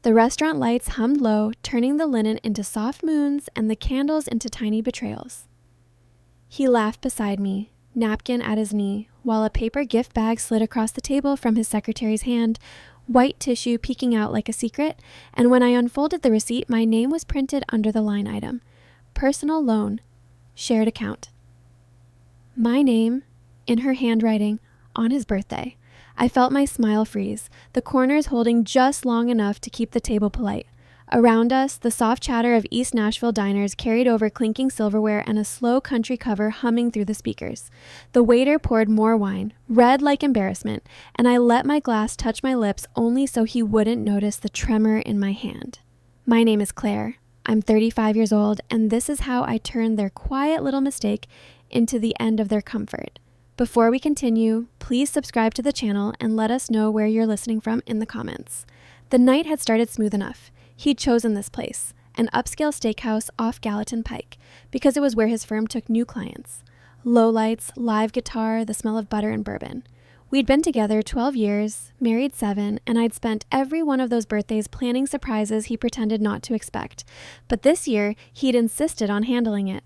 The restaurant lights hummed low, turning the linen into soft moons and the candles into tiny betrayals. He laughed beside me, napkin at his knee, while a paper gift bag slid across the table from his secretary's hand, white tissue peeking out like a secret, and when I unfolded the receipt, my name was printed under the line item. Personal loan, shared account. My name, in her handwriting, on his birthday. I felt my smile freeze, the corners holding just long enough to keep the table polite. Around us, the soft chatter of East Nashville diners carried over clinking silverware and a slow country cover humming through the speakers. The waiter poured more wine, red like embarrassment, and I let my glass touch my lips only so he wouldn't notice the tremor in my hand. My name is Claire. I'm 35 years old, and this is how I turned their quiet little mistake into the end of their comfort. Before we continue, please subscribe to the channel and let us know where you're listening from in the comments. The night had started smooth enough. He'd chosen this place, an upscale steakhouse off Gallatin Pike, because it was where his firm took new clients. Low lights, live guitar, the smell of butter and bourbon. We'd been together 12 years, married 7, and I'd spent every one of those birthdays planning surprises he pretended not to expect. But this year, he'd insisted on handling it.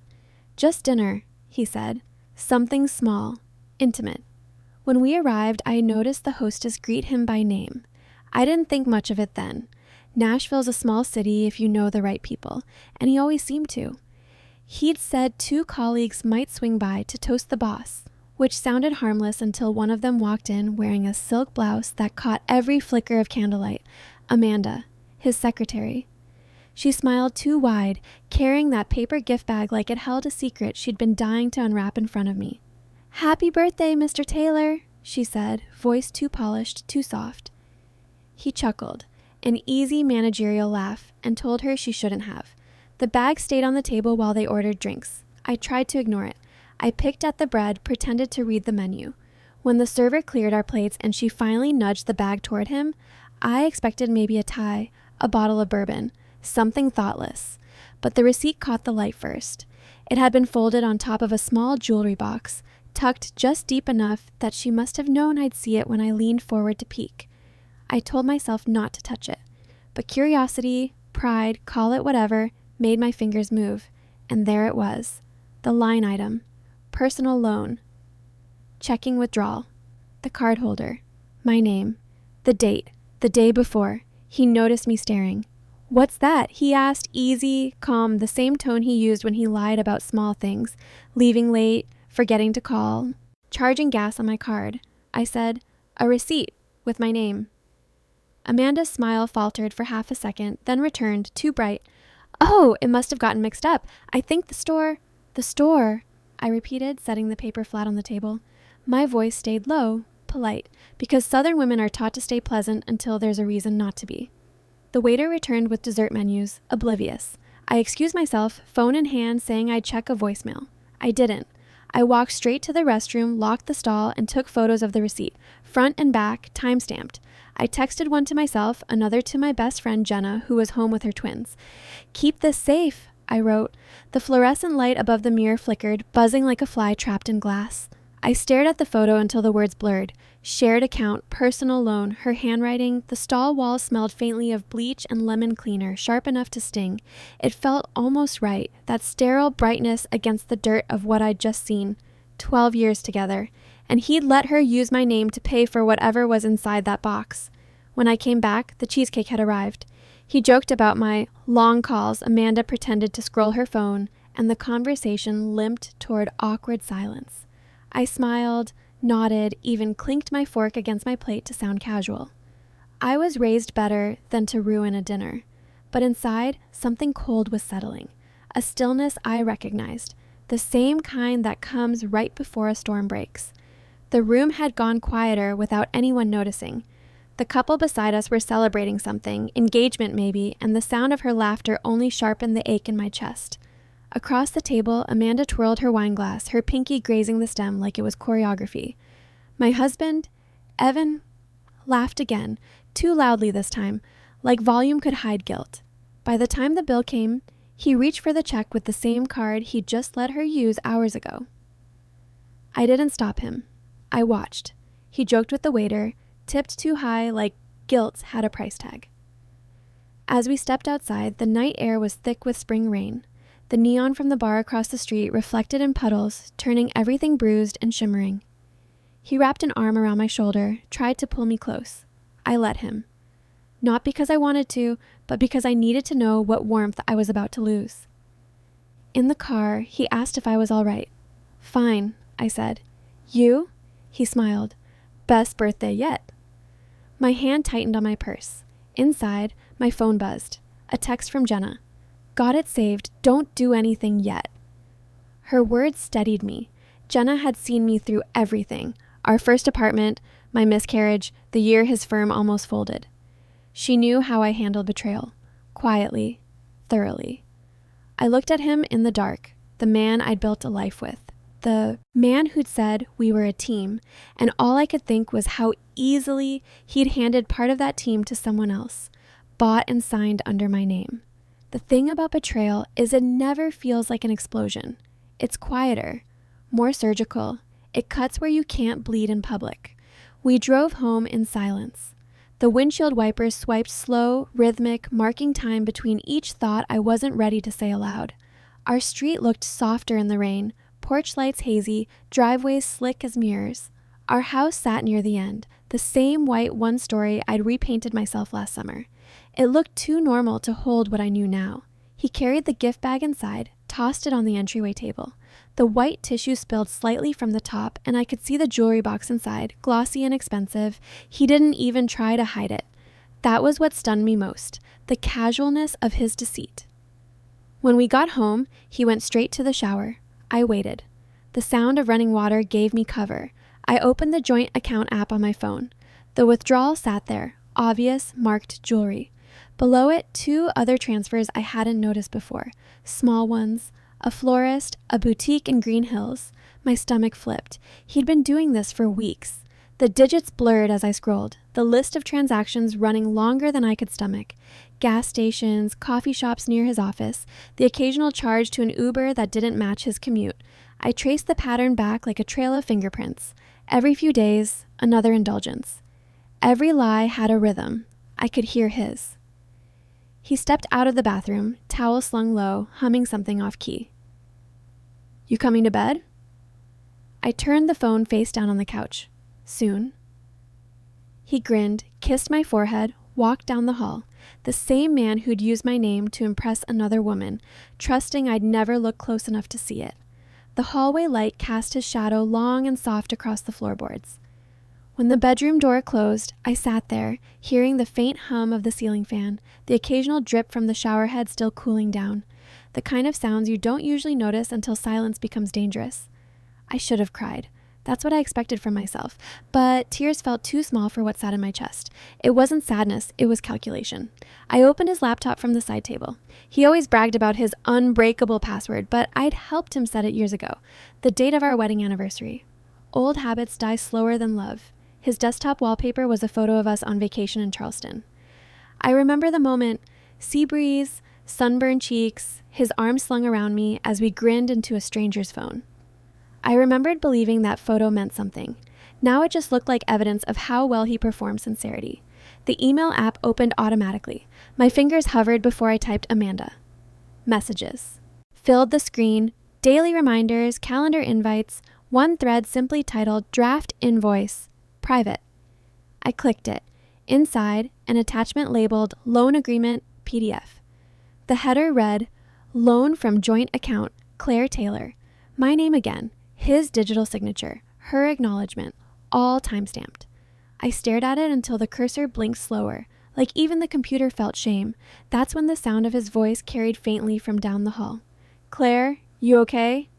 Just dinner, he said. Something small, intimate. When we arrived, I noticed the hostess greet him by name. I didn't think much of it then. Nashville's a small city if you know the right people, and he always seemed to. He'd said 2 colleagues might swing by to toast the boss, which sounded harmless until one of them walked in wearing a silk blouse that caught every flicker of candlelight. Amanda, his secretary. She smiled too wide, carrying that paper gift bag like it held a secret she'd been dying to unwrap in front of me. "Happy birthday, Mr. Taylor," she said, voice too polished, too soft. He chuckled, an easy managerial laugh, and told her she shouldn't have. The bag stayed on the table while they ordered drinks. I tried to ignore it. I picked at the bread, pretended to read the menu. When the server cleared our plates and she finally nudged the bag toward him, I expected maybe a tie, a bottle of bourbon, something thoughtless. But the receipt caught the light first. It had been folded on top of a small jewelry box, tucked just deep enough that she must have known I'd see it when I leaned forward to peek. I told myself not to touch it, but curiosity, pride, call it whatever, made my fingers move, and there it was, the line item, personal loan, checking withdrawal, the card holder, my name, the date, the day before. He noticed me staring. "What's that?" he asked, easy, calm, the same tone he used when he lied about small things, leaving late, forgetting to call, charging gas on my card. I said, "A receipt with my name." Amanda's smile faltered for half a second, then returned, too bright. "Oh, it must have gotten mixed up. I think the store," I repeated, setting the paper flat on the table. My voice stayed low, polite, because Southern women are taught to stay pleasant until there's a reason not to be. The waiter returned with dessert menus, oblivious. I excused myself, phone in hand, saying I'd check a voicemail. I didn't. I walked straight to the restroom, locked the stall, and took photos of the receipt, front and back, time-stamped. I texted one to myself, another to my best friend Jenna, who was home with her twins. "Keep this safe," I wrote. The fluorescent light above the mirror flickered, buzzing like a fly trapped in glass. I stared at the photo until the words blurred. Shared account, personal loan, her handwriting. The stall walls smelled faintly of bleach and lemon cleaner, sharp enough to sting. It felt almost right, that sterile brightness against the dirt of what I'd just seen. 12 years together. And he'd let her use my name to pay for whatever was inside that box. When I came back, the cheesecake had arrived. He joked about my long calls. Amanda pretended to scroll her phone, and the conversation limped toward awkward silence. I smiled, nodded, even clinked my fork against my plate to sound casual. I was raised better than to ruin a dinner, but inside, something cold was settling, a stillness I recognized, the same kind that comes right before a storm breaks. The room had gone quieter without anyone noticing. The couple beside us were celebrating something, engagement maybe, and the sound of her laughter only sharpened the ache in my chest. Across the table, Amanda twirled her wine glass, her pinky grazing the stem like it was choreography. My husband, Evan, laughed again, too loudly this time, like volume could hide guilt. By the time the bill came, he reached for the check with the same card he'd just let her use hours ago. I didn't stop him. I watched. He joked with the waiter, tipped too high like guilt had a price tag. As we stepped outside, the night air was thick with spring rain. The neon from the bar across the street reflected in puddles, turning everything bruised and shimmering. He wrapped an arm around my shoulder, tried to pull me close. I let him. Not because I wanted to, but because I needed to know what warmth I was about to lose. In the car, he asked if I was all right. "Fine," I said. "You?" He smiled. "Best birthday yet." My hand tightened on my purse. Inside, my phone buzzed. A text from Jenna. "Got it saved. Don't do anything yet." Her words steadied me. Jenna had seen me through everything. Our first apartment, my miscarriage, the year his firm almost folded. She knew how I handled betrayal. Quietly, thoroughly. I looked at him in the dark, the man I'd built a life with. The man who'd said we were a team, and all I could think was how easily he'd handed part of that team to someone else, bought and signed under my name. The thing about betrayal is it never feels like an explosion. It's quieter, more surgical. It cuts where you can't bleed in public. We drove home in silence. The windshield wipers swiped slow, rhythmic, marking time between each thought I wasn't ready to say aloud. Our street looked softer in the rain, porch lights hazy, driveways slick as mirrors. Our house sat near the end, the same white one-story I'd repainted myself last summer. It looked too normal to hold what I knew now. He carried the gift bag inside, tossed it on the entryway table. The white tissue spilled slightly from the top, and I could see the jewelry box inside, glossy and expensive. He didn't even try to hide it. That was what stunned me most, the casualness of his deceit. When we got home, he went straight to the shower. I waited. The sound of running water gave me cover. I opened the joint account app on my phone. The withdrawal sat there, obvious, marked jewelry. Below it, 2 other transfers I hadn't noticed before, small ones. A florist, a boutique in Green Hills. My stomach flipped. He'd been doing this for weeks. The digits blurred as I scrolled, the list of transactions running longer than I could stomach. Gas stations, coffee shops near his office, the occasional charge to an Uber that didn't match his commute. I traced the pattern back like a trail of fingerprints. Every few days, another indulgence. Every lie had a rhythm. I could hear his. He stepped out of the bathroom, towel slung low, humming something off key. "You coming to bed?" I turned the phone face down on the couch. "Soon." He grinned, kissed my forehead, walked down the hall. The same man who'd used my name to impress another woman, trusting I'd never look close enough to see it. The hallway light cast his shadow long and soft across the floorboards. When the bedroom door closed, I sat there, hearing the faint hum of the ceiling fan, the occasional drip from the shower head still cooling down, the kind of sounds you don't usually notice until silence becomes dangerous. I should have cried. That's what I expected from myself, but tears felt too small for what sat in my chest. It wasn't sadness, it was calculation. I opened his laptop from the side table. He always bragged about his unbreakable password, but I'd helped him set it years ago, the date of our wedding anniversary. Old habits die slower than love. His desktop wallpaper was a photo of us on vacation in Charleston. I remember the moment, sea breeze, sunburned cheeks, his arms slung around me as we grinned into a stranger's phone. I remembered believing that photo meant something. Now it just looked like evidence of how well he performed sincerity. The email app opened automatically. My fingers hovered before I typed Amanda. Messages. Filled the screen, daily reminders, calendar invites, one thread simply titled Draft Invoice. Private. I clicked it. Inside, an attachment labeled Loan Agreement PDF. The header read, Loan from Joint Account, Claire Taylor. My name again, his digital signature, her acknowledgement, all time-stamped. I stared at it until the cursor blinked slower, like even the computer felt shame. That's when the sound of his voice carried faintly from down the hall. "Claire, you okay?"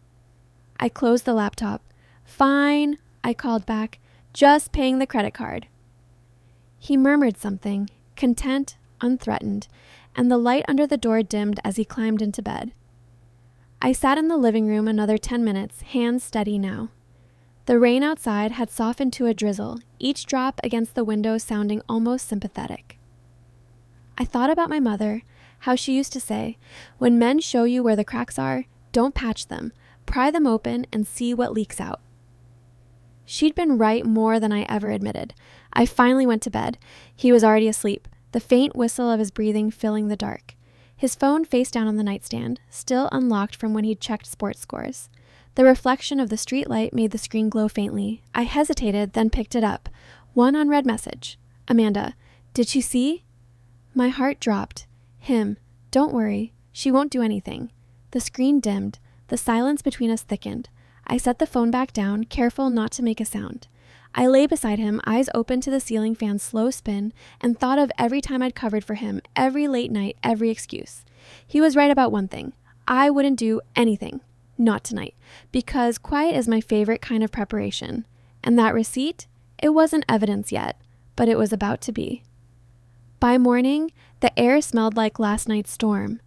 I closed the laptop. "Fine," I called back. "Just paying the credit card." He murmured something, content, unthreatened, and the light under the door dimmed as he climbed into bed. I sat in the living room another 10 minutes, hands steady now. The rain outside had softened to a drizzle, each drop against the window sounding almost sympathetic. I thought about my mother, how she used to say, "When men show you where the cracks are, don't patch them, pry them open and see what leaks out." She'd been right more than I ever admitted. I finally went to bed. He was already asleep. the faint whistle of his breathing filling the dark. His phone face down on the nightstand, still unlocked from when he'd checked sports scores. The reflection of the streetlight made the screen glow faintly. I hesitated, then picked it up. One unread message. Amanda, did she see? My heart dropped. Him. Don't worry. She won't do anything. The screen dimmed. The silence between us thickened. I set the phone back down, careful not to make a sound. I lay beside him, eyes open to the ceiling fan's slow spin, and thought of every time I'd covered for him, every late night, every excuse. He was right about one thing. I wouldn't do anything. Not tonight. Because quiet is my favorite kind of preparation. And that receipt? It wasn't evidence yet, but it was about to be. By morning, the air smelled like last night's storm.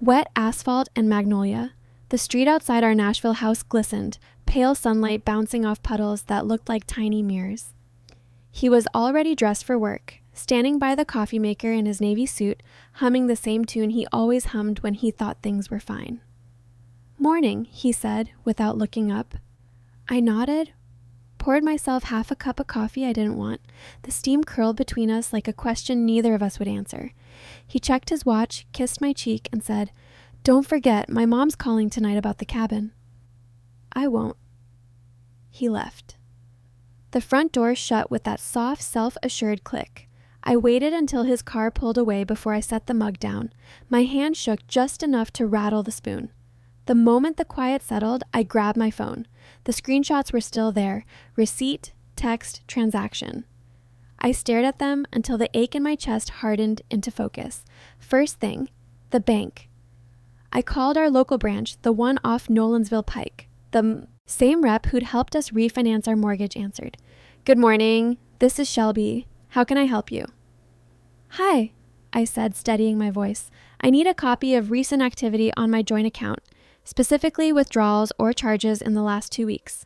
Wet asphalt and magnolia. The street outside our Nashville house glistened, pale sunlight bouncing off puddles that looked like tiny mirrors. He was already dressed for work, standing by the coffee maker in his navy suit, humming the same tune he always hummed when he thought things were fine. Morning, he said, without looking up. I nodded, poured myself half a cup of coffee I didn't want. The steam curled between us like a question neither of us would answer. He checked his watch, kissed my cheek, and said, Don't forget, my mom's calling tonight about the cabin. I won't. He left. The front door shut with that soft, self-assured click. I waited until his car pulled away before I set the mug down. My hand shook just enough to rattle the spoon. The moment the quiet settled, I grabbed my phone. The screenshots were still there. Receipt, text, transaction. I stared at them until the ache in my chest hardened into focus. First thing, the bank. I called our local branch, the one off Nolensville Pike. The same rep who'd helped us refinance our mortgage answered. Good morning. This is Shelby. How can I help you? Hi, I said, steadying my voice. I need a copy of recent activity on my joint account, specifically withdrawals or charges in the last 2 weeks.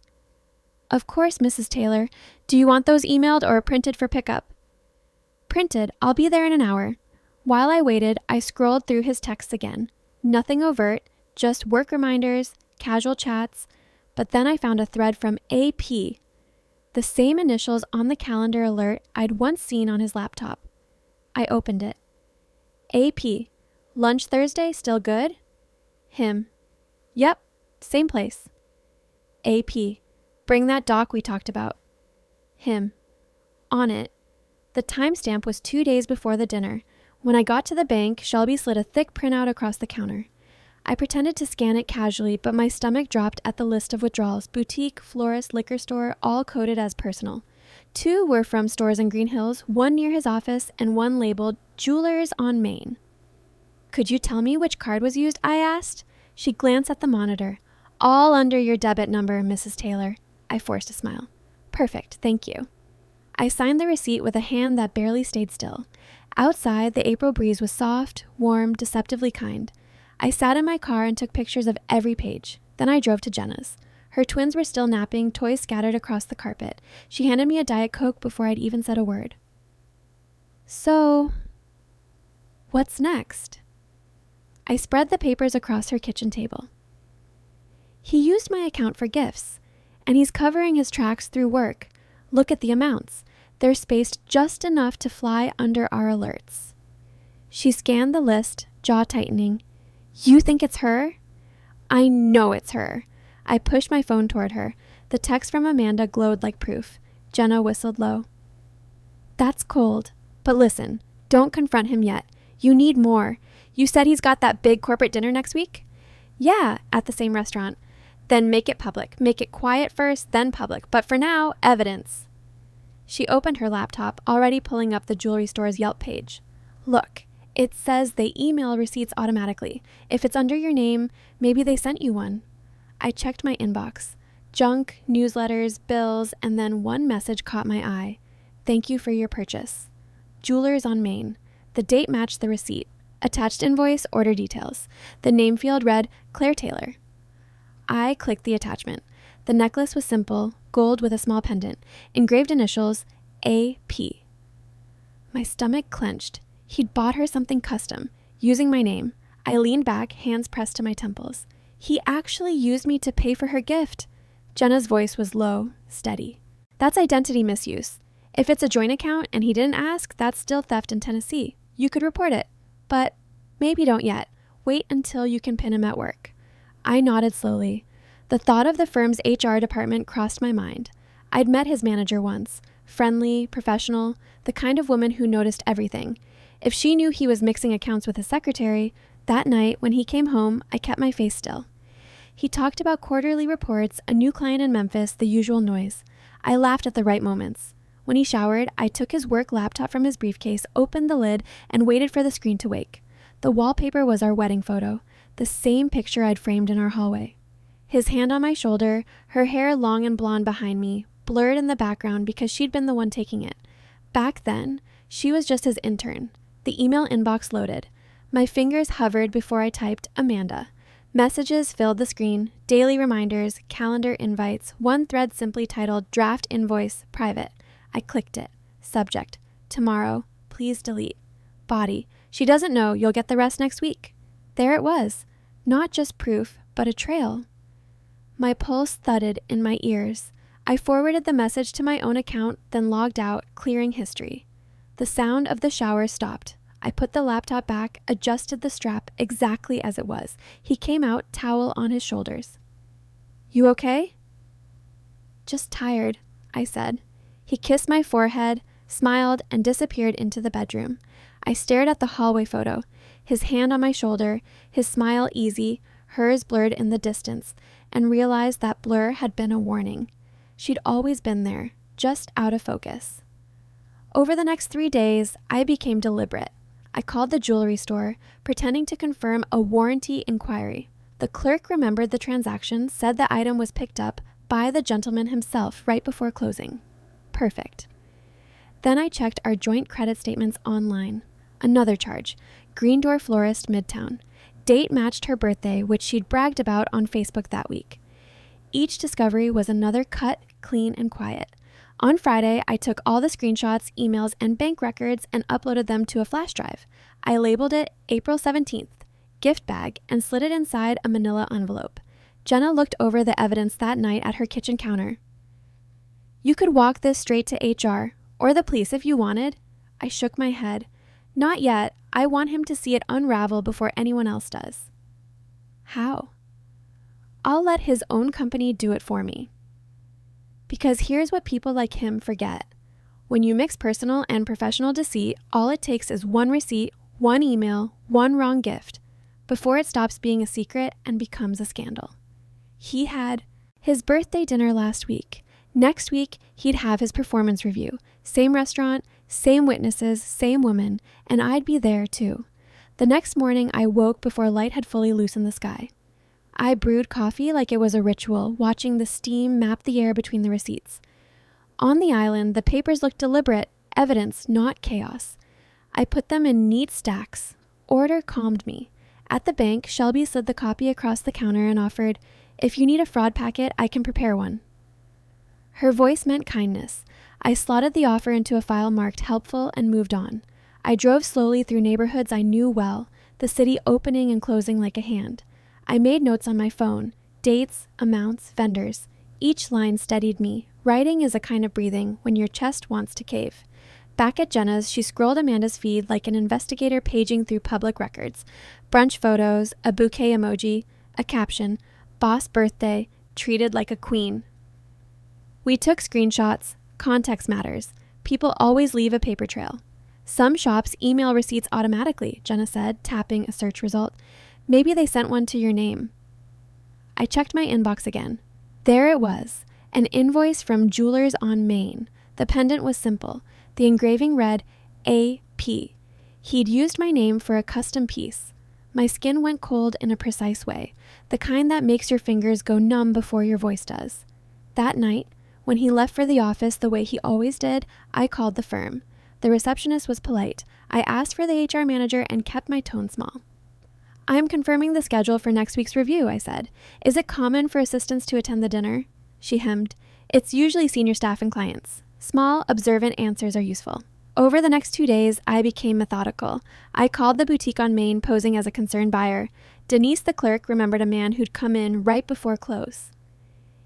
Of course, Mrs. Taylor. Do you want those emailed or printed for pickup? Printed. I'll be there in an hour. While I waited, I scrolled through his texts again. Nothing overt, just work reminders, casual chats, but then I found a thread from AP, the same initials on the calendar alert I'd once seen on his laptop. I opened it. AP, lunch Thursday, still good? Him. Yep, same place. AP, bring that doc we talked about. Him. On it. The timestamp was 2 days before the dinner. When I got to the bank, Shelby slid a thick printout across the counter. I pretended to scan it casually, but my stomach dropped at the list of withdrawals: boutique, florist, liquor store, all coded as personal. 2 were from stores in Green Hills, 1 near his office, and 1 labeled Jewelers on Main. Could you tell me which card was used? I asked. She glanced at the monitor. All under your debit number, Mrs. Taylor. I forced a smile. Perfect, thank you. I signed the receipt with a hand that barely stayed still. Outside, the April breeze was soft, warm, deceptively kind. I sat in my car and took pictures of every page. Then I drove to Jenna's. Her twins were still napping, toys scattered across the carpet. She handed me a Diet Coke before I'd even said a word. So, what's next? I spread the papers across her kitchen table. He used my account for gifts, and he's covering his tracks through work. Look at the amounts. They're spaced just enough to fly under our alerts. She scanned the list, jaw tightening. You think it's her? I know it's her. I pushed my phone toward her. The text from Amanda glowed like proof. Jenna whistled low. That's cold. But listen, don't confront him yet. You need more. You said he's got that big corporate dinner next week? Yeah, at the same restaurant. Then make it public. Make it quiet first, then public. But for now, evidence. She opened her laptop, already pulling up the jewelry store's Yelp page. Look, it says they email receipts automatically. If it's under your name, maybe they sent you one. I checked my inbox. Junk, newsletters, bills, and then one message caught my eye. Thank you for your purchase. Jewelers on Main. The date matched the receipt. Attached invoice, order details. The name field read Claire Taylor. I clicked the attachment. The necklace was simple, gold with a small pendant, engraved initials A.P. My stomach clenched. He'd bought her something custom, using my name. I leaned back, hands pressed to my temples. He actually used me to pay for her gift. Jenna's voice was low, steady. That's identity misuse. If it's a joint account and he didn't ask, that's still theft in Tennessee. You could report it, but maybe don't yet. Wait until you can pin him at work. I nodded slowly. The thought of the firm's HR department crossed my mind. I'd met his manager once. Friendly, professional, the kind of woman who noticed everything. If she knew he was mixing accounts with his secretary, that night when he came home, I kept my face still. He talked about quarterly reports, a new client in Memphis, the usual noise. I laughed at the right moments. When he showered, I took his work laptop from his briefcase, opened the lid, and waited for the screen to wake. The wallpaper was our wedding photo, the same picture I'd framed in our hallway. His hand on my shoulder, her hair long and blonde behind me, blurred in the background because she'd been the one taking it. Back then, she was just his intern. The email inbox loaded. My fingers hovered before I typed Amanda. Messages filled the screen, daily reminders, calendar invites, one thread simply titled Draft Invoice, Private. I clicked it. Subject, tomorrow, please delete. Body, she doesn't know, you'll get the rest next week. There it was. Not just proof, but a trail. My pulse thudded in my ears. I forwarded the message to my own account, then logged out, clearing history. The sound of the shower stopped. I put the laptop back, adjusted the strap exactly as it was. He came out, towel on his shoulders. You okay? Just tired, I said. He kissed my forehead, smiled, and disappeared into the bedroom. I stared at the hallway photo, his hand on my shoulder, his smile easy, hers blurred in the distance, and realized that blur had been a warning. She'd always been there, just out of focus. Over the next 3 days, I became deliberate. I called the jewelry store, pretending to confirm a warranty inquiry. The clerk remembered the transaction, said the item was picked up by the gentleman himself right before closing. Perfect. Then I checked our joint credit statements online. Another charge, Green Door Florist, Midtown. Date matched her birthday, which she'd bragged about on Facebook that week. Each discovery was another cut, clean, and quiet. On Friday, I took all the screenshots, emails, and bank records and uploaded them to a flash drive. I labeled it April 17th, gift bag, and slid it inside a manila envelope. Jenna looked over the evidence that night at her kitchen counter. You could walk this straight to HR, or the police if you wanted. I shook my head. Not yet. I want him to see it unravel before anyone else does. How? I'll let his own company do it for me. Because here's what people like him forget. When you mix personal and professional deceit, all it takes is one receipt, one email, one wrong gift, before it stops being a secret and becomes a scandal. He had his birthday dinner last week. Next week, he'd have his performance review. Same restaurant, same witnesses, same woman, and I'd be there too. The next morning, I woke before light had fully loosened the sky. I brewed coffee like it was a ritual, watching the steam map the air between the receipts. On the island, the papers looked deliberate, evidence, not chaos. I put them in neat stacks. Order calmed me. At the bank, Shelby slid the copy across the counter and offered, "If you need a fraud packet, I can prepare one." Her voice meant kindness. I slotted the offer into a file marked helpful and moved on. I drove slowly through neighborhoods I knew well, the city opening and closing like a hand. I made notes on my phone, dates, amounts, vendors. Each line steadied me. Writing is a kind of breathing when your chest wants to cave. Back at Jenna's, she scrolled Amanda's feed like an investigator paging through public records. Brunch photos, a bouquet emoji, a caption, boss birthday, treated like a queen. We took screenshots. Context matters. People always leave a paper trail. Some shops email receipts automatically, Jenna said, tapping a search result. Maybe they sent one to your name. I checked my inbox again. There it was, an invoice from Jewelers on Main. The pendant was simple. The engraving read A.P. He'd used my name for a custom piece. My skin went cold in a precise way, the kind that makes your fingers go numb before your voice does. That night, when he left for the office the way he always did, I called the firm. The receptionist was polite. I asked for the HR manager and kept my tone small. "I'm confirming the schedule for next week's review," I said. "Is it common for assistants to attend the dinner?" She hemmed. "It's usually senior staff and clients. Small, observant answers are useful." Over the next 2 days, I became methodical. I called the boutique on Main, posing as a concerned buyer. Denise, the clerk, remembered a man who'd come in right before close.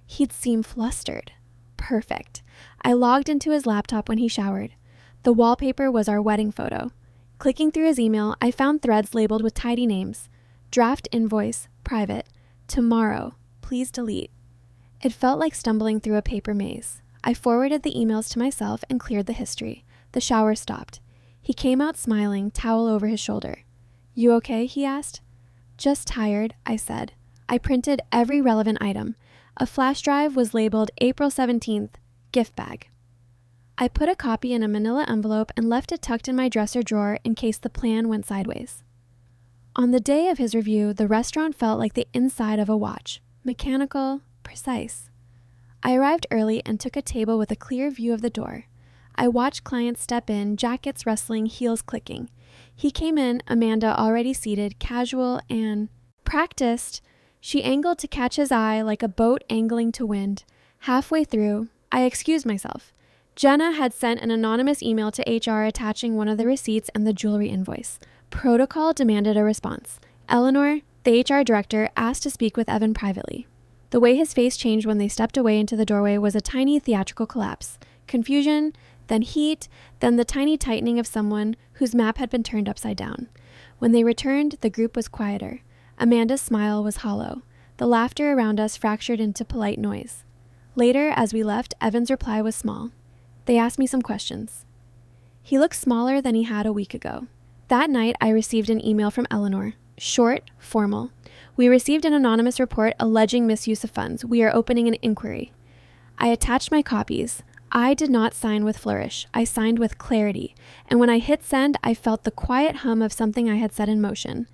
He'd seem flustered. Perfect. I logged into his laptop when he showered. The wallpaper was our wedding photo. Clicking through his email, I found threads labeled with tidy names. Draft invoice, private. Tomorrow, please delete. It felt like stumbling through a paper maze. I forwarded the emails to myself and cleared the history. The shower stopped. He came out smiling, towel over his shoulder. You okay? He asked. Just tired, I said. I printed every relevant item. A flash drive was labeled April 17th, gift bag. I put a copy in a manila envelope and left it tucked in my dresser drawer in case the plan went sideways. On the day of his review, the restaurant felt like the inside of a watch. Mechanical, precise. I arrived early and took a table with a clear view of the door. I watched clients step in, jackets rustling, heels clicking. He came in, Amanda already seated, casual and practiced. She angled to catch his eye like a boat angling to wind. Halfway through, I excused myself. Jenna had sent an anonymous email to HR attaching one of the receipts and the jewelry invoice. Protocol demanded a response. Eleanor, the HR director, asked to speak with Evan privately. The way his face changed when they stepped away into the doorway was a tiny theatrical collapse. Confusion, then heat, then the tiny tightening of someone whose map had been turned upside down. When they returned, the group was quieter. Amanda's smile was hollow. The laughter around us fractured into polite noise. Later, as we left, Evan's reply was small. They asked me some questions. He looked smaller than he had a week ago. That night, I received an email from Eleanor. Short, formal. We received an anonymous report alleging misuse of funds. We are opening an inquiry. I attached my copies. I did not sign with flourish. I signed with clarity. And when I hit send, I felt the quiet hum of something I had set in motion.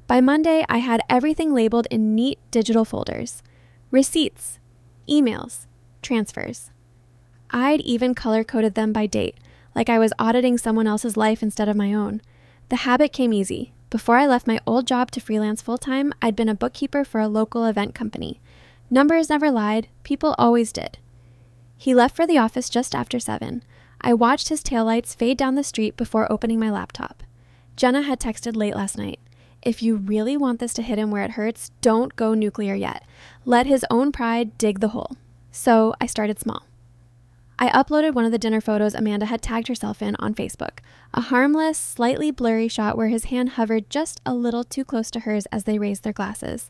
By Monday, I had everything labeled in neat digital folders. Receipts, emails, transfers. I'd even color-coded them by date, like I was auditing someone else's life instead of my own. The habit came easy. Before I left my old job to freelance full-time, I'd been a bookkeeper for a local event company. Numbers never lied. People always did. He left for the office just after 7. I watched his taillights fade down the street before opening my laptop. Jenna had texted late last night. If you really want this to hit him where it hurts, don't go nuclear yet. Let his own pride dig the hole. So I started small. I uploaded one of the dinner photos Amanda had tagged herself in on Facebook, a harmless, slightly blurry shot where his hand hovered just a little too close to hers as they raised their glasses.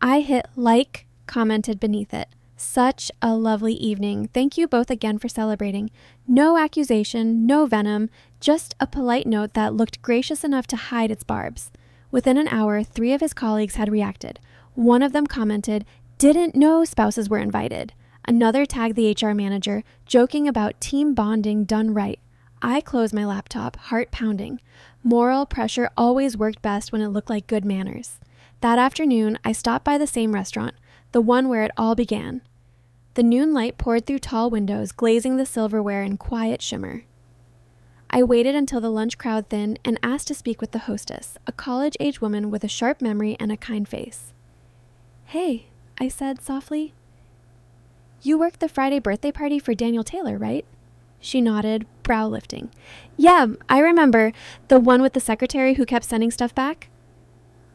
I hit like, commented beneath it. Such a lovely evening. Thank you both again for celebrating. No accusation, no venom, just a polite note that looked gracious enough to hide its barbs. Within an hour, 3 of his colleagues had reacted. One of them commented, "Didn't know spouses were invited." Another tagged the HR manager, joking about team bonding done right. I closed my laptop, heart pounding. Moral pressure always worked best when it looked like good manners. That afternoon, I stopped by the same restaurant, the one where it all began. The noon light poured through tall windows, glazing the silverware in quiet shimmer. I waited until the lunch crowd thinned and asked to speak with the hostess, a college-age woman with a sharp memory and a kind face. "Hey," I said softly. "You worked the Friday birthday party for Daniel Taylor, right?" She nodded, brow lifting. "Yeah, I remember. The one with the secretary who kept sending stuff back?"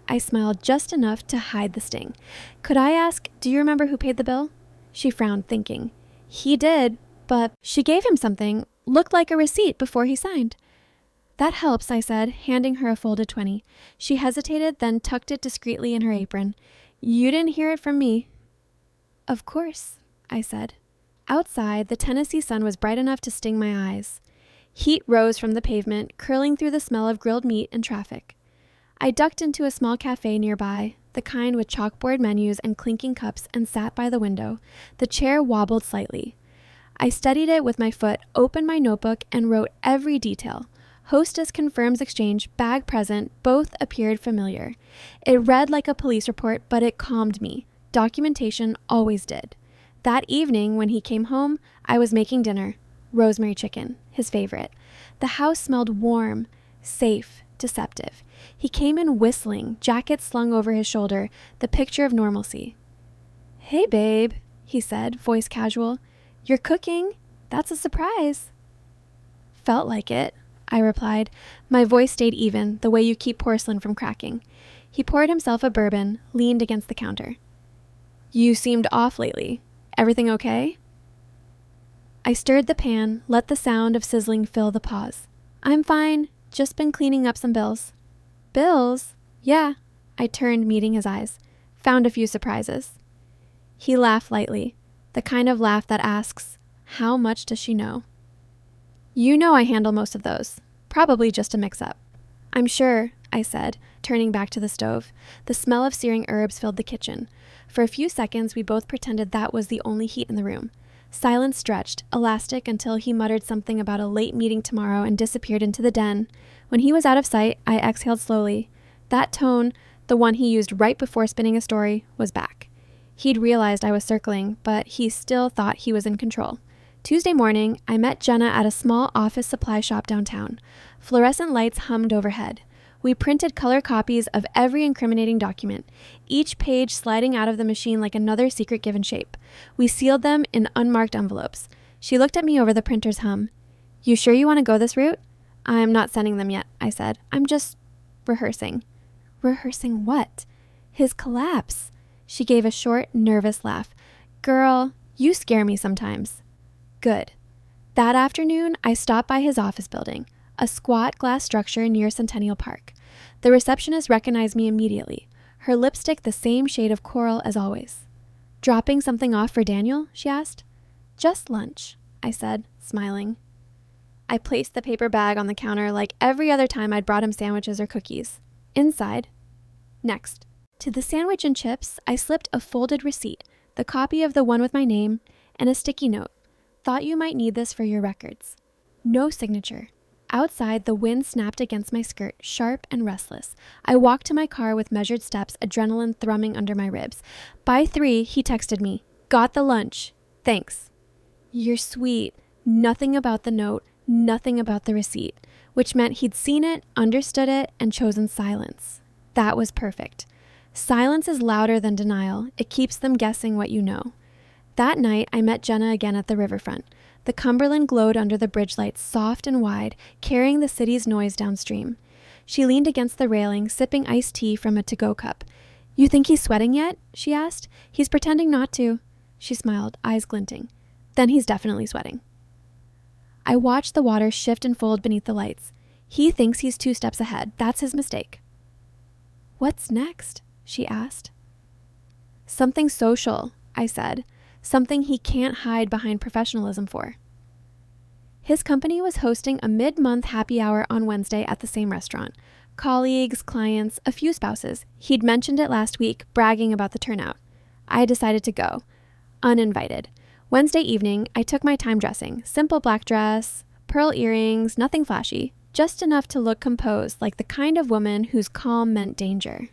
I smiled just enough to hide the sting. "Could I ask, do you remember who paid the bill?" She frowned, thinking. "He did, but she gave him something. Looked like a receipt before he signed." "That helps," I said, handing her a folded 20. She hesitated, then tucked it discreetly in her apron. "You didn't hear it from me." "Of course," I said. Outside, the Tennessee sun was bright enough to sting my eyes. Heat rose from the pavement, curling through the smell of grilled meat and traffic. I ducked into a small cafe nearby, the kind with chalkboard menus and clinking cups, and sat by the window. The chair wobbled slightly. I studied it with my foot, opened my notebook, and wrote every detail. Hostess confirms exchange, bag present, both appeared familiar. It read like a police report, but it calmed me. Documentation always did. That evening, when he came home, I was making dinner. Rosemary chicken, his favorite. The house smelled warm, safe, deceptive. He came in whistling, jacket slung over his shoulder, the picture of normalcy. "Hey, babe," he said, voice casual. "You're cooking? That's a surprise." "Felt like it," I replied. My voice stayed even, the way you keep porcelain from cracking. He poured himself a bourbon, leaned against the counter. "You seemed off lately. Everything okay?" I stirred the pan, let the sound of sizzling fill the pause. "I'm fine. Just been cleaning up some bills. Bills? Yeah. I turned, meeting his eyes. Found a few surprises. He laughed lightly, the kind of laugh that asks, how much does she know? You know I handle most of those. Probably just a mix-up. I'm sure, I said, turning back to the stove. The smell of searing herbs filled the kitchen. For a few seconds, we both pretended that was the only heat in the room. Silence stretched, elastic, until he muttered something about a late meeting tomorrow and disappeared into the den. When he was out of sight, I exhaled slowly. That tone, the one he used right before spinning a story, was back. He'd realized I was circling, but he still thought he was in control. Tuesday morning, I met Jenna at a small office supply shop downtown. Fluorescent lights hummed overhead. We printed color copies of every incriminating document, each page sliding out of the machine like another secret given shape. We sealed them in unmarked envelopes. She looked at me over the printer's hum. You sure you want to go this route? I'm not sending them yet, I said. I'm just rehearsing. Rehearsing what? His collapse. She gave a short, nervous laugh. Girl, you scare me sometimes. Good. That afternoon, I stopped by his office building, a squat glass structure near Centennial Park. The receptionist recognized me immediately, her lipstick the same shade of coral as always. Dropping something off for Daniel? She asked. Just lunch, I said, smiling. I placed the paper bag on the counter like every other time I'd brought him sandwiches or cookies. Inside. Next. To the sandwich and chips, I slipped a folded receipt, the copy of the one with my name, and a sticky note. Thought you might need this for your records. No signature. Outside, the wind snapped against my skirt, sharp and restless. I walked to my car with measured steps, adrenaline thrumming under my ribs. By 3, he texted me. Got the lunch. Thanks. You're sweet. Nothing about the note, nothing about the receipt, which meant he'd seen it, understood it, and chosen silence. That was perfect. Silence is louder than denial. It keeps them guessing what you know. That night, I met Jenna again at the riverfront. The Cumberland glowed under the bridge lights, soft and wide, carrying the city's noise downstream. She leaned against the railing, sipping iced tea from a to-go cup. You think he's sweating yet? She asked. He's pretending not to. She smiled, eyes glinting. Then he's definitely sweating. I watched the water shift and fold beneath the lights. He thinks he's 2 steps ahead. That's his mistake. What's next? She asked. Something social, I said. Something he can't hide behind professionalism for. His company was hosting a mid-month happy hour on Wednesday at the same restaurant. Colleagues, clients, a few spouses. He'd mentioned it last week, bragging about the turnout. I decided to go. Uninvited. Wednesday evening, I took my time dressing. Simple black dress, pearl earrings, nothing flashy. Just enough to look composed, like the kind of woman whose calm meant danger.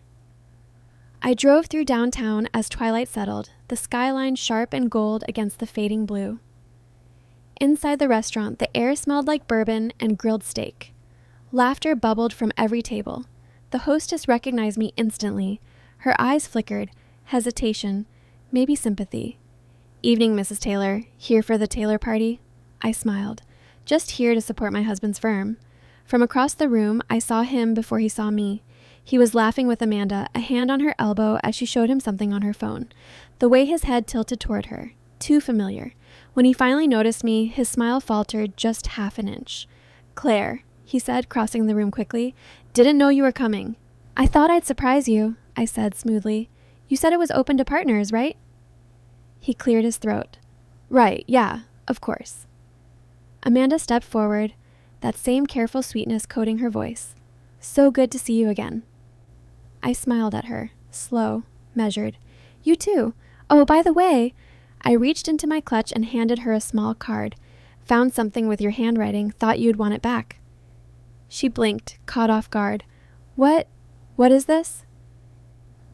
I drove through downtown as twilight settled, the skyline sharp and gold against the fading blue. Inside the restaurant, the air smelled like bourbon and grilled steak. Laughter bubbled from every table. The hostess recognized me instantly. Her eyes flickered, hesitation, maybe sympathy. Evening, Mrs. Taylor. Here for the Taylor party? I smiled. Just here to support my husband's firm. From across the room, I saw him before he saw me. He was laughing with Amanda, a hand on her elbow as she showed him something on her phone. The way his head tilted toward her. Too familiar. When he finally noticed me, his smile faltered just half an inch. Claire, he said, crossing the room quickly. Didn't know you were coming. I thought I'd surprise you, I said smoothly. You said it was open to partners, right? He cleared his throat. Right, yeah, of course. Amanda stepped forward, that same careful sweetness coating her voice. So good to see you again. I smiled at her, slow, measured. You too. Oh, by the way, I reached into my clutch and handed her a small card. Found something with your handwriting, thought you'd want it back. She blinked, caught off guard. What is this?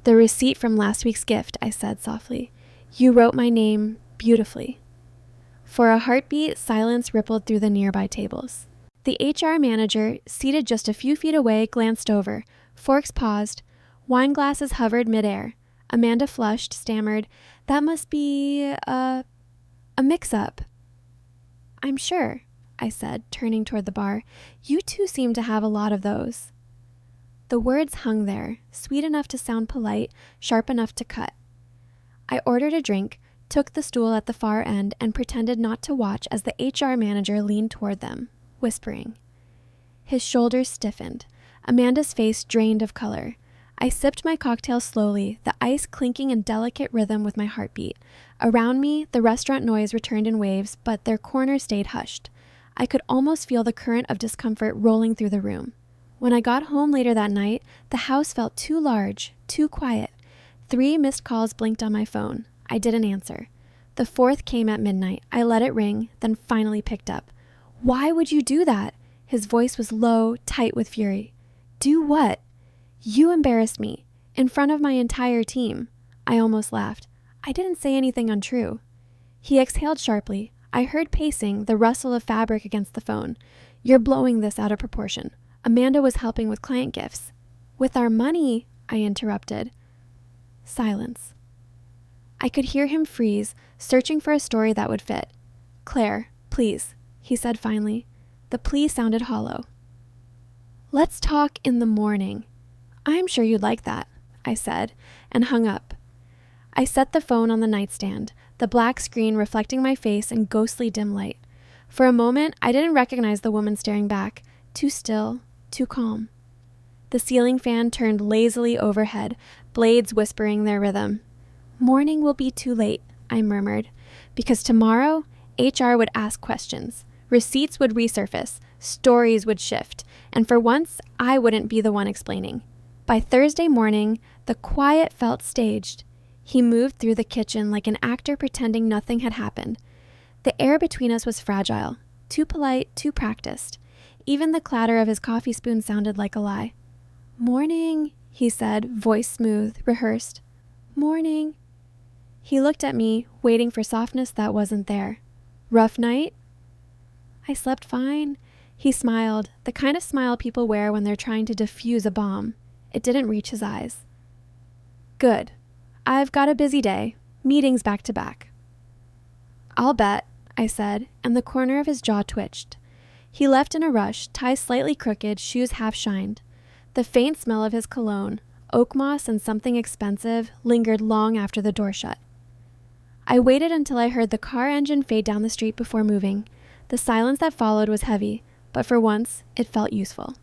The receipt from last week's gift, I said softly. You wrote my name beautifully. For a heartbeat, silence rippled through the nearby tables. The HR manager, seated just a few feet away, glanced over. Forks paused. Wine glasses hovered midair. Amanda flushed, stammered, That must be a mix-up. I'm sure, I said, turning toward the bar. You two seem to have a lot of those. The words hung there, sweet enough to sound polite, sharp enough to cut. I ordered a drink, took the stool at the far end, and pretended not to watch as the HR manager leaned toward them, whispering. His shoulders stiffened. Amanda's face drained of color. I sipped my cocktail slowly, the ice clinking in delicate rhythm with my heartbeat. Around me, the restaurant noise returned in waves, but their corners stayed hushed. I could almost feel the current of discomfort rolling through the room. When I got home later that night, the house felt too large, too quiet. 3 missed calls blinked on my phone. I didn't answer. The 4th came at midnight. I let it ring, then finally picked up. "Why would you do that?" His voice was low, tight with fury. "Do what?" "You embarrassed me. In front of my entire team." I almost laughed. "I didn't say anything untrue." He exhaled sharply. I heard pacing, the rustle of fabric against the phone. "You're blowing this out of proportion. Amanda was helping with client gifts." "With our money," I interrupted. Silence. I could hear him freeze, searching for a story that would fit. "Claire, please," he said finally. The plea sounded hollow. "Let's talk in the morning." "I'm sure you'd like that," I said, and hung up. I set the phone on the nightstand, the black screen reflecting my face in ghostly dim light. For a moment, I didn't recognize the woman staring back, too still, too calm. The ceiling fan turned lazily overhead, blades whispering their rhythm. "Morning will be too late," I murmured, because tomorrow, HR would ask questions, receipts would resurface, stories would shift, and for once, I wouldn't be the one explaining. By Thursday morning, the quiet felt staged. He moved through the kitchen like an actor pretending nothing had happened. The air between us was fragile, too polite, too practiced. Even the clatter of his coffee spoon sounded like a lie. "Morning," he said, voice smooth, rehearsed. "Morning." He looked at me, waiting for softness that wasn't there. "Rough night?" "I slept fine." He smiled, the kind of smile people wear when they're trying to defuse a bomb. It didn't reach his eyes. "Good. I've got a busy day. Meetings back to back." "I'll bet," I said, and the corner of his jaw twitched. He left in a rush, tie slightly crooked, shoes half shined. The faint smell of his cologne, oak moss and something expensive, lingered long after the door shut. I waited until I heard the car engine fade down the street before moving. The silence that followed was heavy, but for once, it felt useful.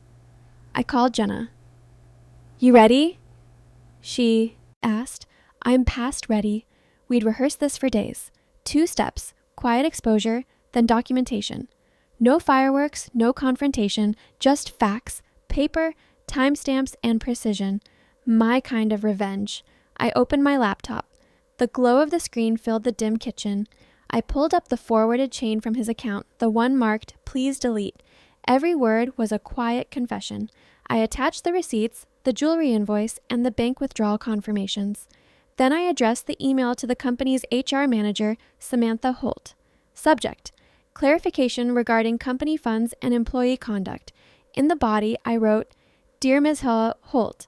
I called Jenna. "You ready?" She asked. "I'm past ready. We'd rehearsed this for days. 2 steps, quiet exposure, then documentation. No fireworks, no confrontation, just facts, paper, timestamps, and precision. My kind of revenge." I opened my laptop. The glow of the screen filled the dim kitchen. I pulled up the forwarded chain from his account, the one marked, "Please delete." Every word was a quiet confession. I attached the receipts, the jewelry invoice, and the bank withdrawal confirmations. Then I addressed the email to the company's HR manager, Samantha Holt. Subject: clarification regarding company funds and employee conduct. In the body, I wrote, "Dear Ms. Holt,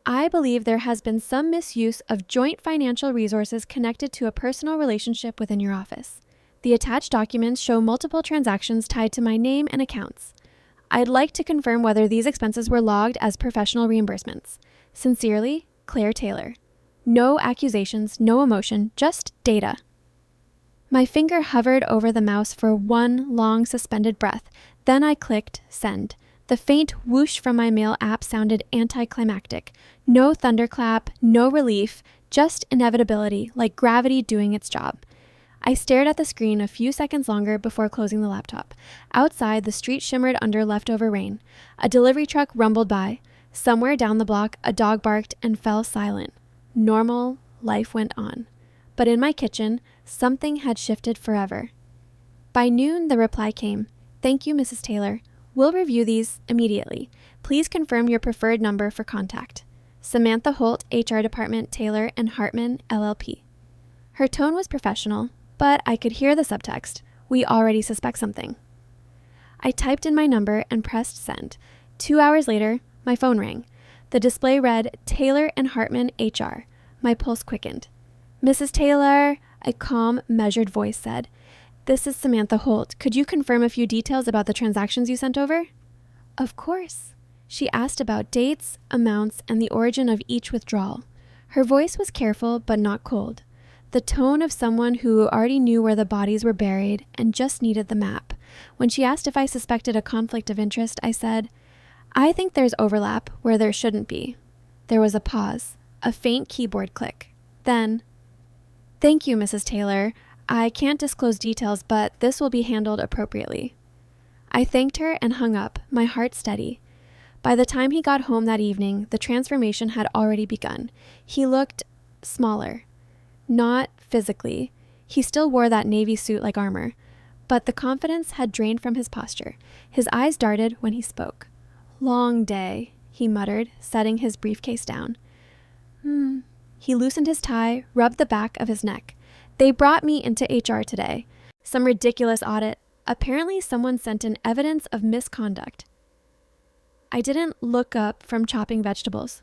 I believe there has been some misuse of joint financial resources connected to a personal relationship within your office. The attached documents show multiple transactions tied to my name and accounts. I'd like to confirm whether these expenses were logged as professional reimbursements. Sincerely, Claire Taylor." No accusations, no emotion, just data. My finger hovered over the mouse for one long suspended breath. Then I clicked send. The faint whoosh from my mail app sounded anticlimactic. No thunderclap, no relief, just inevitability, like gravity doing its job. I stared at the screen a few seconds longer before closing the laptop. Outside, the street shimmered under leftover rain. A delivery truck rumbled by. Somewhere down the block, a dog barked and fell silent. Normal life went on. But in my kitchen, something had shifted forever. By noon, the reply came. "Thank you, Mrs. Taylor. We'll review these immediately. Please confirm your preferred number for contact. Samantha Holt, HR Department, Taylor and Hartman, LLP." Her tone was professional, but I could hear the subtext. We already suspect something. I typed in my number and pressed send. 2 hours later, my phone rang. The display read, "Taylor and Hartman, HR." My pulse quickened. "Mrs. Taylor," a calm, measured voice said. "This is Samantha Holt. Could you confirm a few details about the transactions you sent over?" "Of course." She asked about dates, amounts, and the origin of each withdrawal. Her voice was careful but not cold. The tone of someone who already knew where the bodies were buried and just needed the map. When she asked if I suspected a conflict of interest, I said, I think there's overlap where there shouldn't be. There was a pause, a faint keyboard click. Then, "Thank you, Mrs. Taylor. I can't disclose details, but this will be handled appropriately." I thanked her and hung up, my heart steady. By the time he got home that evening, the transformation had already begun. He looked smaller. Not physically. He still wore that navy suit like armor. But the confidence had drained from his posture. His eyes darted when he spoke. "Long day," he muttered, setting his briefcase down. He loosened his tie, rubbed the back of his neck. "They brought me into HR today. Some ridiculous audit. Apparently someone sent in evidence of misconduct." I didn't look up from chopping vegetables.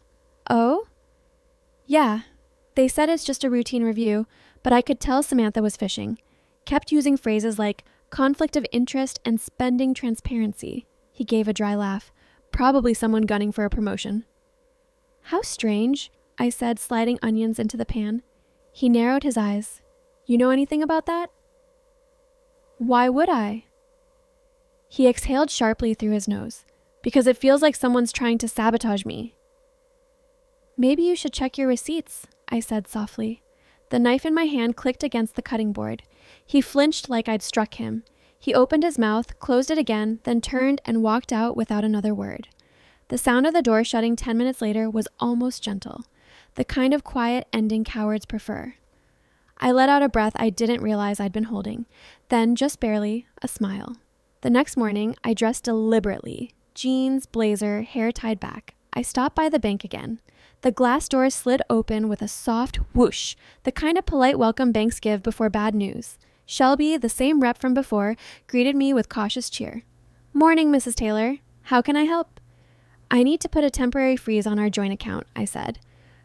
"Oh?" "Yeah. They said it's just a routine review, but I could tell Samantha was fishing. Kept using phrases like conflict of interest and spending transparency." He gave a dry laugh. "Probably someone gunning for a promotion." "How strange," I said, sliding onions into the pan. He narrowed his eyes. "You know anything about that?" "Why would I?" He exhaled sharply through his nose. "Because it feels like someone's trying to sabotage me." "Maybe you should check your receipts," I said softly. The knife in my hand clicked against the cutting board. He flinched like I'd struck him. He opened his mouth, closed it again, then turned and walked out without another word. The sound of the door shutting 10 minutes later was almost gentle, the kind of quiet ending cowards prefer. I let out a breath I didn't realize I'd been holding. Then, just barely, a smile. The next morning, I dressed deliberately. Jeans, blazer, hair tied back. I stopped by the bank again. The glass door slid open with a soft whoosh, the kind of polite welcome banks give before bad news. Shelby, the same rep from before, greeted me with cautious cheer. "Morning, Mrs. Taylor. How can I help?" "I need to put a temporary freeze on our joint account," I said.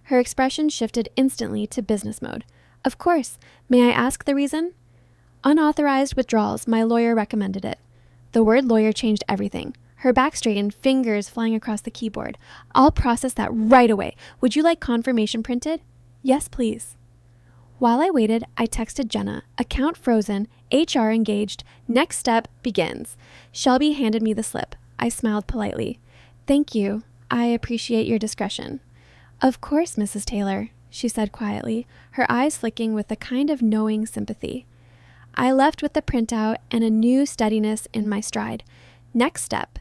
Her expression shifted instantly to business mode. "Of course. May I ask the reason?" "Unauthorized withdrawals. My lawyer recommended it." The word lawyer changed everything. Her back straightened, fingers flying across the keyboard. "I'll process that right away. Would you like confirmation printed?" "Yes, please." While I waited, I texted Jenna. "Account frozen. HR engaged. Next step begins." Shelby handed me the slip. I smiled politely. "Thank you. I appreciate your discretion." "Of course, Mrs. Taylor," she said quietly, her eyes flicking with a kind of knowing sympathy. I left with the printout and a new steadiness in my stride. Next step.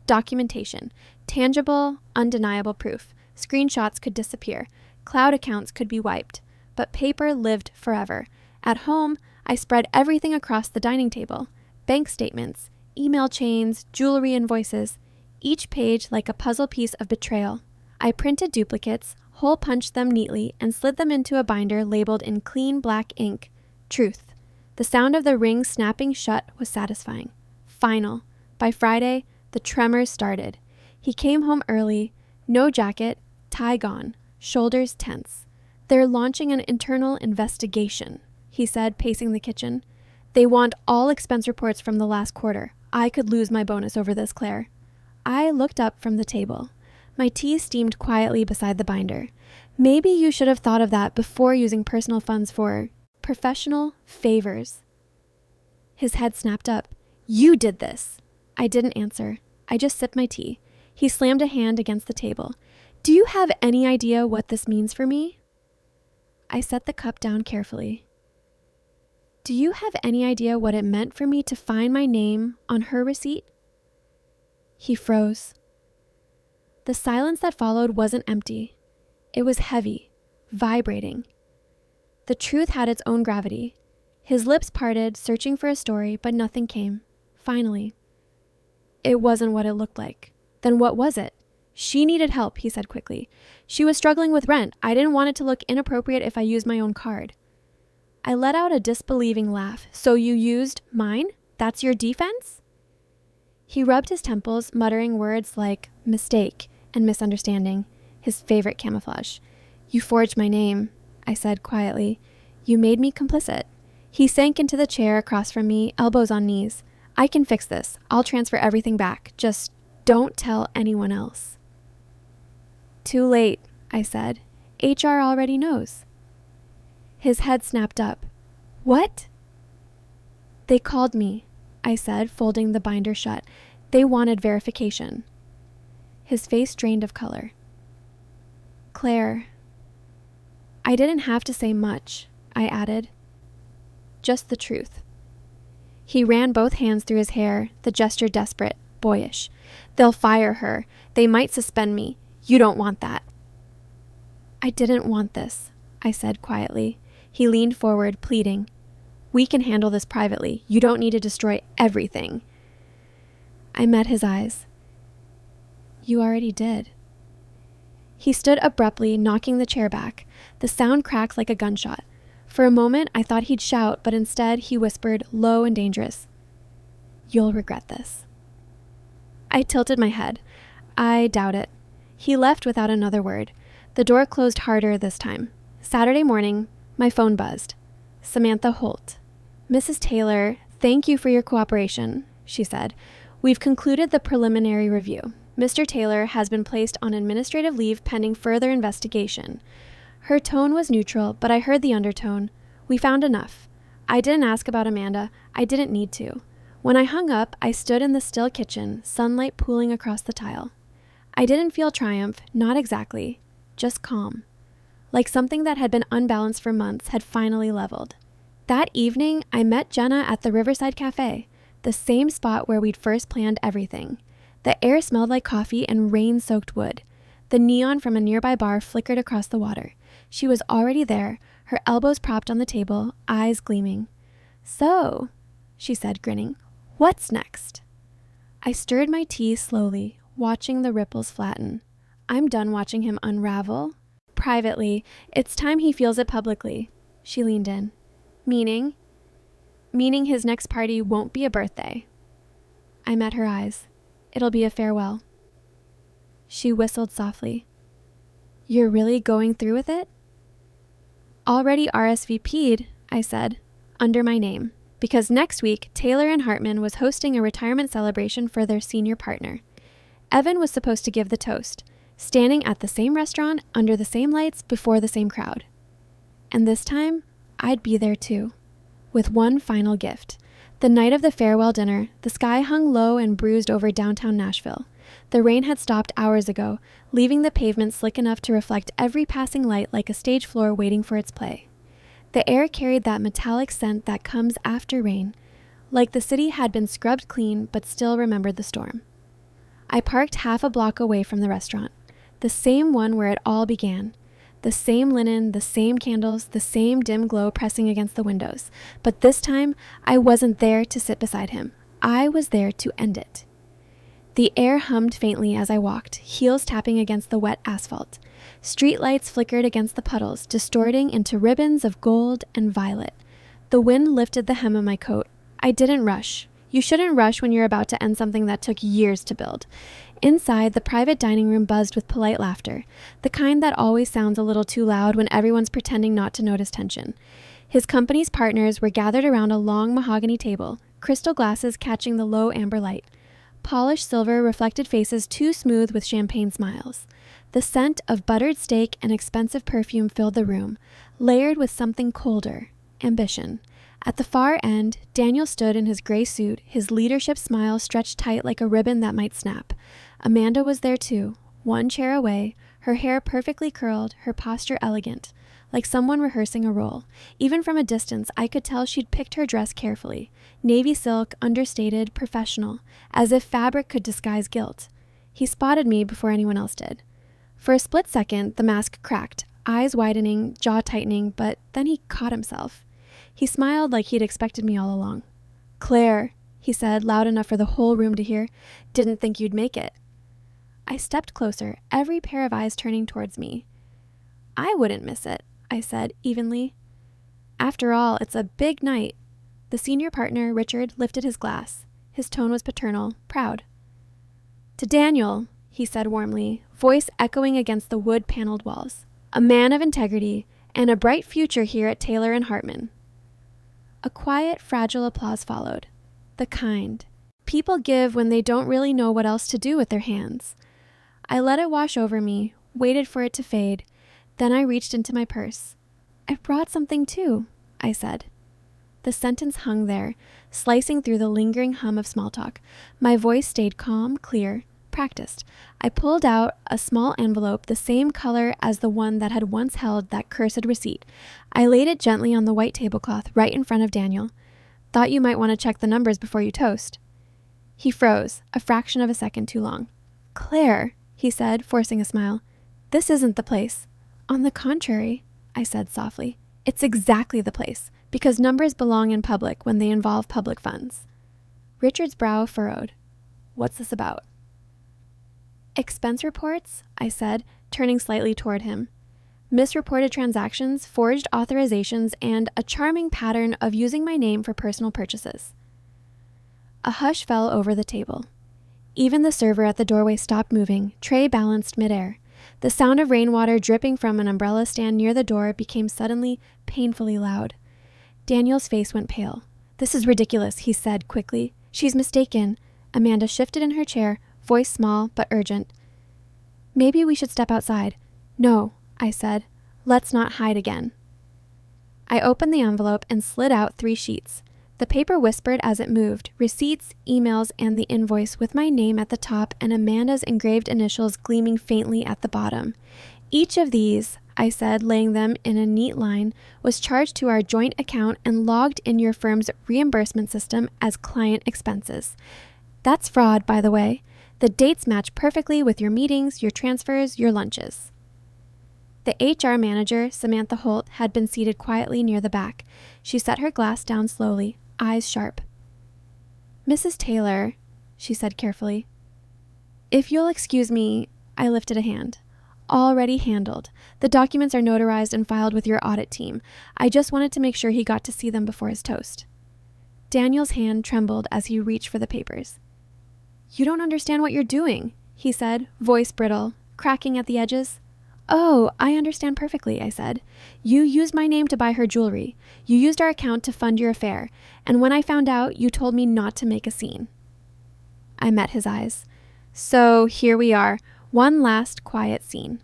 Documentation. Tangible, undeniable proof. Screenshots could disappear. Cloud accounts could be wiped. But paper lived forever. At home, I spread everything across the dining table. Bank statements, email chains, jewelry invoices. Each page like a puzzle piece of betrayal. I printed duplicates, hole punched them neatly, and slid them into a binder labeled in clean black ink. Truth. The sound of the ring snapping shut was satisfying. Final. By Friday, the tremors started. He came home early, no jacket, tie gone, shoulders tense. "They're launching an internal investigation," he said, pacing the kitchen. "They want all expense reports from the last quarter. I could lose my bonus over this, Claire." I looked up from the table. My tea steamed quietly beside the binder. "Maybe you should have thought of that before using personal funds for professional favors." His head snapped up. "You did this." I didn't answer. I just sipped my tea. He slammed a hand against the table. "Do you have any idea what this means for me?" I set the cup down carefully. "Do you have any idea what it meant for me to find my name on her receipt?" He froze. The silence that followed wasn't empty. It was heavy, vibrating. The truth had its own gravity. His lips parted, searching for a story, but nothing came. Finally. It wasn't what it looked like. Then what was it? "She needed help," he said quickly. "She was struggling with rent. I didn't want it to look inappropriate if I used my own card." I let out a disbelieving laugh. "So you used mine? That's your defense?" He rubbed his temples, muttering words like mistake and misunderstanding, his favorite camouflage. "You forged my name," I said quietly. "You made me complicit." He sank into the chair across from me, elbows on knees. "I can fix this. I'll transfer everything back. Just don't tell anyone else." "Too late," I said. "HR already knows." His head snapped up. "What?" "They called me," I said, folding the binder shut. "They wanted verification." his face drained of color. Claire. I didn't have to say much, I added. Just the truth. He ran both hands through his hair, the gesture desperate, boyish. They'll fire her. They might suspend me. You don't want that. I didn't want this, I said quietly. He leaned forward, pleading. We can handle this privately. You don't need to destroy everything. I met his eyes. You already did. He stood abruptly, knocking the chair back. The sound cracked like a gunshot. For a moment, I thought he'd shout, but instead he whispered, low and dangerous. You'll regret this. I tilted my head. I doubt it. He left without another word. The door closed harder this time. Saturday morning, my phone buzzed. Samantha Holt. Mrs. Taylor, thank you for your cooperation, she said. We've concluded the preliminary review. Mr. Taylor has been placed on administrative leave pending further investigation. Her tone was neutral, but I heard the undertone. We found enough. I didn't ask about Amanda. I didn't need to. When I hung up, I stood in the still kitchen, sunlight pooling across the tile. I didn't feel triumph, not exactly, just calm. Like something that had been unbalanced for months had finally leveled. That evening, I met Jenna at the Riverside Cafe, the same spot where we'd first planned everything. The air smelled like coffee and rain-soaked wood. The neon from a nearby bar flickered across the water. She was already there, her elbows propped on the table, eyes gleaming. So, she said, grinning, what's next? I stirred my tea slowly, watching the ripples flatten. I'm done watching him unravel. Privately, it's time he feels it publicly. She leaned in. Meaning his next party won't be a birthday. I met her eyes. It'll be a farewell. She whistled softly. You're really going through with it? Already RSVP'd, I said, under my name, because next week Taylor and Hartman was hosting a retirement celebration for their senior partner. Evan was supposed to give the toast, standing at the same restaurant, under the same lights, before the same crowd. And this time, I'd be there too, with one final gift. The night of the farewell dinner, the sky hung low and bruised over downtown Nashville. The rain had stopped hours ago, leaving the pavement slick enough to reflect every passing light like a stage floor waiting for its play. The air carried that metallic scent that comes after rain, like the city had been scrubbed clean but still remembered the storm. I parked half a block away from the restaurant, the same one where it all began. The same linen, the same candles, the same dim glow pressing against the windows. But this time, I wasn't there to sit beside him. I was there to end it. The air hummed faintly as I walked, heels tapping against the wet asphalt. Street lights flickered against the puddles, distorting into ribbons of gold and violet. The wind lifted the hem of my coat. I didn't rush. You shouldn't rush when you're about to end something that took years to build. Inside, the private dining room buzzed with polite laughter, the kind that always sounds a little too loud when everyone's pretending not to notice tension. His company's partners were gathered around a long mahogany table, crystal glasses catching the low amber light. Polished silver reflected faces too smooth with champagne smiles. The scent of buttered steak and expensive perfume filled the room, layered with something colder, ambition. At the far end, Daniel stood in his gray suit, his leadership smile stretched tight like a ribbon that might snap. Amanda was there too, one chair away, her hair perfectly curled, her posture elegant, like someone rehearsing a role. Even from a distance, I could tell she'd picked her dress carefully. Navy silk, understated, professional, as if fabric could disguise guilt. He spotted me before anyone else did. For a split second, the mask cracked, eyes widening, jaw tightening, but then he caught himself. He smiled like he'd expected me all along. Claire, he said, loud enough for the whole room to hear, didn't think you'd make it. I stepped closer, every pair of eyes turning towards me. I wouldn't miss it, I said evenly. After all, it's a big night. The senior partner, Richard, lifted his glass. His tone was paternal, proud. To Daniel, he said warmly, voice echoing against the wood-paneled walls. A man of integrity, and a bright future here at Taylor and Hartman. A quiet, fragile applause followed. The kind. People give when they don't really know what else to do with their hands. I let it wash over me, waited for it to fade. Then I reached into my purse. I brought something too, I said. The sentence hung there, slicing through the lingering hum of small talk. My voice stayed calm, clear. practiced. I pulled out a small envelope the same color as the one that had once held that cursed receipt. I laid it gently on the white tablecloth right in front of Daniel. Thought you might want to check the numbers before you toast. He froze, a fraction of a second too long. Claire, he said, forcing a smile, this isn't the place. On the contrary, I said softly, it's exactly the place, because numbers belong in public when they involve public funds. Richard's brow furrowed. What's this about? Expense reports, I said, turning slightly toward him. Misreported transactions, forged authorizations, and a charming pattern of using my name for personal purchases. A hush fell over the table. Even the server at the doorway stopped moving, tray balanced midair. The sound of rainwater dripping from an umbrella stand near the door became suddenly painfully loud. Daniel's face went pale. This is ridiculous, he said quickly. She's mistaken. Amanda shifted in her chair, voice small but urgent. Maybe we should step outside. No, I said. Let's not hide again. I opened the envelope and slid out 3 sheets. The paper whispered as it moved, receipts, emails, and the invoice with my name at the top and Amanda's engraved initials gleaming faintly at the bottom. Each of these, I said, laying them in a neat line, was charged to our joint account and logged in your firm's reimbursement system as client expenses. That's fraud, by the way. The dates match perfectly with your meetings, your transfers, your lunches. The HR manager, Samantha Holt, had been seated quietly near the back. She set her glass down slowly, eyes sharp. Mrs. Taylor, she said carefully. If you'll excuse me, I lifted a hand. Already handled. The documents are notarized and filed with your audit team. I just wanted to make sure he got to see them before his toast. Daniel's hand trembled as he reached for the papers. You don't understand what you're doing, he said, voice brittle, cracking at the edges. Oh, I understand perfectly, I said. You used my name to buy her jewelry. You used our account to fund your affair. And when I found out, you told me not to make a scene. I met his eyes. So here we are, one last quiet scene.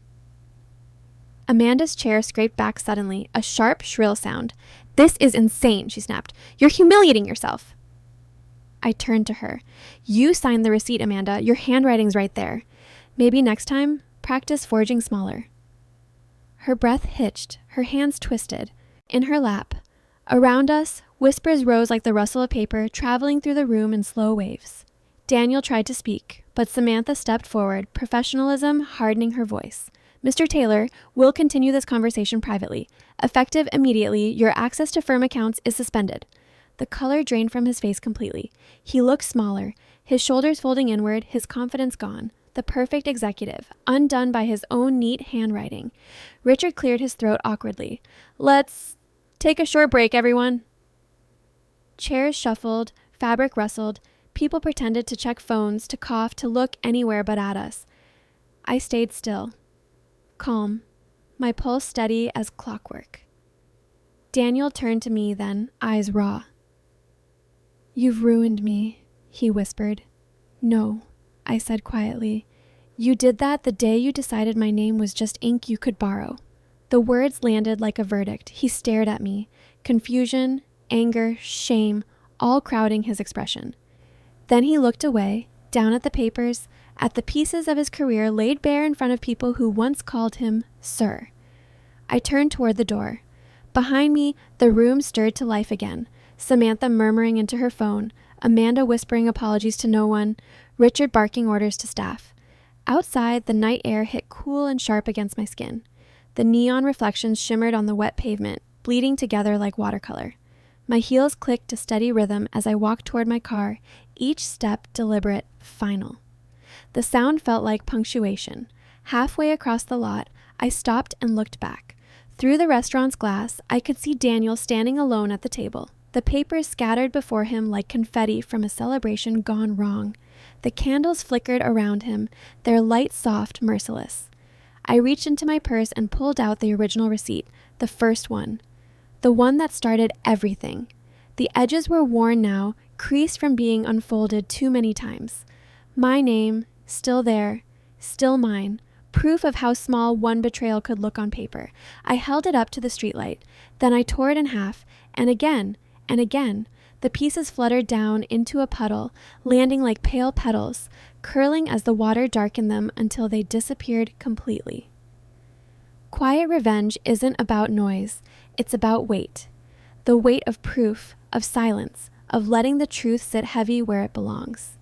Amanda's chair scraped back suddenly, a sharp, shrill sound. This is insane, she snapped. You're humiliating yourself. I turned to her. You signed the receipt, Amanda. Your handwriting's right there. Maybe next time, practice forging smaller. Her breath hitched, her hands twisted. In her lap, around us, whispers rose like the rustle of paper traveling through the room in slow waves. Daniel tried to speak, but Samantha stepped forward, professionalism hardening her voice. Mr. Taylor, we'll continue this conversation privately. Effective immediately, your access to firm accounts is suspended. The color drained from his face completely. He looked smaller, his shoulders folding inward, his confidence gone. The perfect executive, undone by his own neat handwriting. Richard cleared his throat awkwardly. Let's take a short break, everyone. Chairs shuffled, fabric rustled. People pretended to check phones, to cough, to look anywhere but at us. I stayed still, calm, my pulse steady as clockwork. Daniel turned to me then, eyes raw. You've ruined me, he whispered. No, I said quietly. You did that the day you decided my name was just ink you could borrow. The words landed like a verdict. He stared at me. Confusion, anger, shame, all crowding his expression. Then he looked away, down at the papers, at the pieces of his career laid bare in front of people who once called him Sir. I turned toward the door. Behind me, the room stirred to life again. Samantha murmuring into her phone, Amanda whispering apologies to no one, Richard barking orders to staff. Outside, the night air hit cool and sharp against my skin. The neon reflections shimmered on the wet pavement, bleeding together like watercolor. My heels clicked a steady rhythm as I walked toward my car, each step deliberate, final. The sound felt like punctuation. Halfway across the lot, I stopped and looked back. Through the restaurant's glass, I could see Daniel standing alone at the table. The papers scattered before him like confetti from a celebration gone wrong. The candles flickered around him, their light soft, merciless. I reached into my purse and pulled out the original receipt, the first one. The one that started everything. The edges were worn now, creased from being unfolded too many times. My name, still there, still mine, proof of how small one betrayal could look on paper. I held it up to the streetlight. Then I tore it in half, and again, and again. The pieces fluttered down into a puddle, landing like pale petals, curling as the water darkened them until they disappeared completely. Quiet revenge isn't about noise, it's about weight. The weight of proof, of silence, of letting the truth sit heavy where it belongs.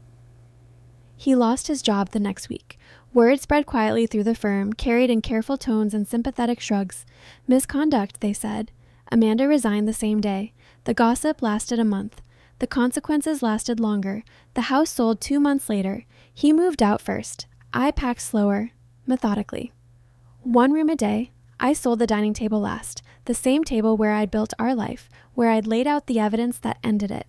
He lost his job the next week. Word spread quietly through the firm, carried in careful tones and sympathetic shrugs. Misconduct, they said. Amanda resigned the same day. The gossip lasted a month. The consequences lasted longer. The house sold 2 months later. He moved out first. I packed slower, methodically. 1 room a day. I sold the dining table last, the same table where I'd built our life, where I'd laid out the evidence that ended it.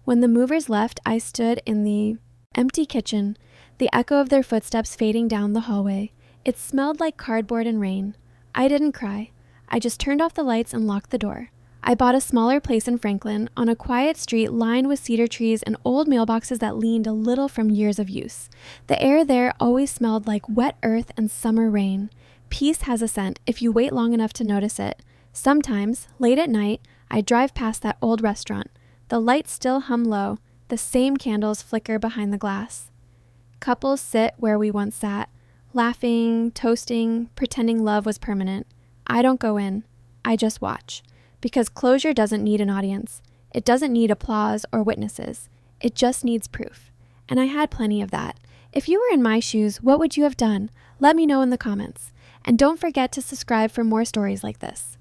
When the movers left, I stood in the empty kitchen, the echo of their footsteps fading down the hallway. It smelled like cardboard and rain. I didn't cry. I just turned off the lights and locked the door. I bought a smaller place in Franklin, on a quiet street lined with cedar trees and old mailboxes that leaned a little from years of use. The air there always smelled like wet earth and summer rain. Peace has a scent if you wait long enough to notice it. Sometimes, late at night, I drive past that old restaurant. The lights still hum low. The same candles flicker behind the glass. Couples sit where we once sat, laughing, toasting, pretending love was permanent. I don't go in. I just watch. Because closure doesn't need an audience. It doesn't need applause or witnesses. It just needs proof. And I had plenty of that. If you were in my shoes, what would you have done? Let me know in the comments. And don't forget to subscribe for more stories like this.